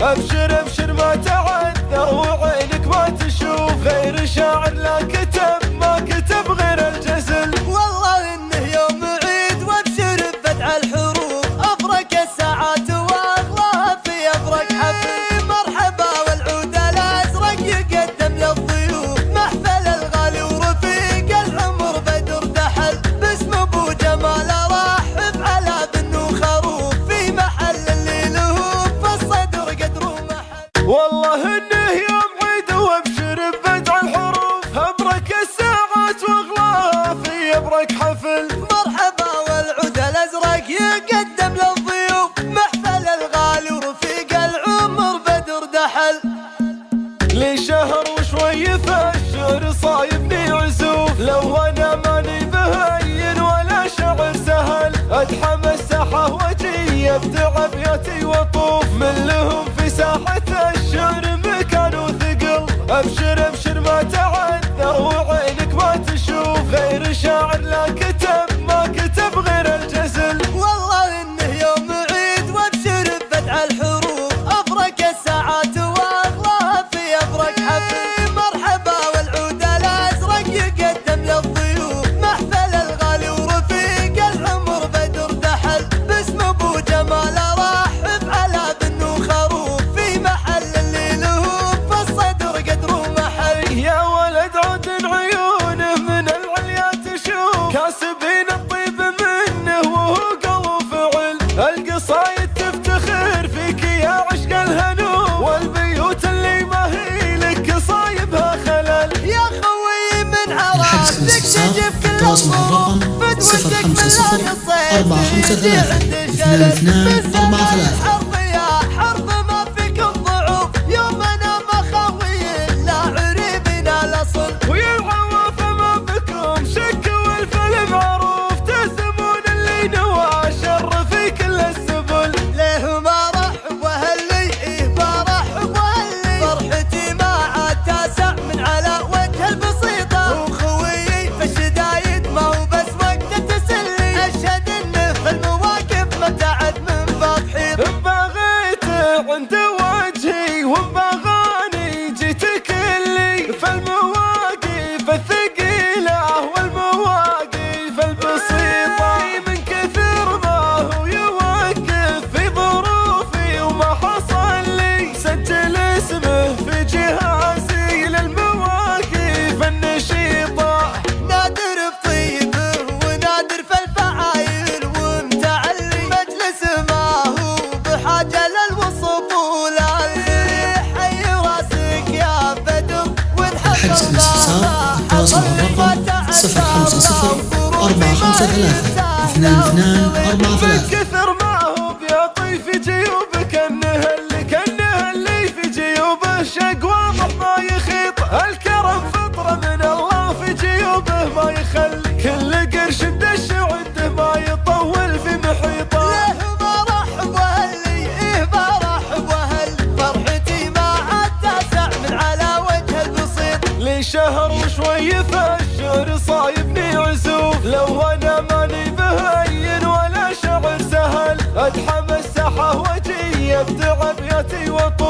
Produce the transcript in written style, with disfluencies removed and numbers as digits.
ابشر ابشر ما تعذر وعينك ما تشوف غير شاعر لا كتب ما كتب غير الجزل. والله انه يوم عيد وابشر ببدع الحروف افرق الساعات واغلاها في افرق حفل. مرحبا والعود الازرق يقدم للضيوف محفل الغالي ورفيق العمر بدر دحل باسم ابو جمال رحب على بن وخروف في محل اللي له في الصدر قدر ومحل. والله انه يوم عيد وابشر ببدع الحروف ابرك الساعات واغلاها في ابرك حفل. مرحبا والعود الازرق يقدم للضيوف محفل الغالي ورفيق العمر بدر دحل. لي شهر وشوي في الشعر صايبني عزوف لو انا ماني بهين ولا شعر سهل اتحمس ساحه وجي ابدع ابياتي واطوف من لهم في ساحه الشعر مكان وثقل. ابشر ابشر ما تعذر وعينك ما تشوف غير شاعر لا كتب ما كتب غير الجزل. والله انه يوم عيد وابشر ببدع الحروف افرق الساعات واغلاها في افرق حفل. مرحبا والعود الازرق يقدم للضيوف محفل الغالي ورفيق العمر بدر دحل باسم ابو جمال رحب على بن وخروف في محل اللي له في الصدر قدر ومحل. يا ولد عود عيونه من العليا تشوف كاسبين الطيب منه وهو قلب فعل. القصايد تفتخر فيك يا عشق الهنو والبيوت اللي ما هي لك صايبها خلل. يا خوي من عرفتك تجيب كل تواصل مع الرقم 050 453 2243. حرب يا حرب ما فيكم ضعوف يومنا مخاويل لا عريبنا الاصل. ويا العواف ما بكم شك والفل معروف تهزمون اللي نوى شر في كل السبل. ليه ما رحب واهلي ما رحب واهلي فرحتي ما عاد تاسع من على وجه البسيطه. وخويي في الشدايد ما هو بس وقت التسلي اشهد انه في المواقف ما تعد من فاض حيط. بغيته عند وجهي وبغاني جيتك اللي في المواقف الثقيلة والمواقف البسيطة. من كثر ما هو يوقف في ظروفي وما حصل لي سجل اسمه في جهازي للمواقف النشيطة. نادر بطيبه ونادر في الفعايل ومتعلي مجلس ما هو بحاجة للوصف وللي حي راسك يا بدر الحجز ونحب بالاستفسار التواصل مع الرقم 050 453 2243. كثر ما هو بيعطي في جيوبك كأنه اللي في جيوبه شق واضح ما يخيط. الكرم فطرة من الله في جيوبه ما يخلي كل قرش دش وعنده ما يطول في محيطه. ليه ما رحب واهلي ما رحب واهلي فرحتي ما عاد تاسع من على وجه البسيط. لي شهر وشوي في الشعر صايبني عزوف لو انا ماني بهين ولا شعر سهل اتحمس ساحه وجي ابدع ابياتي واطول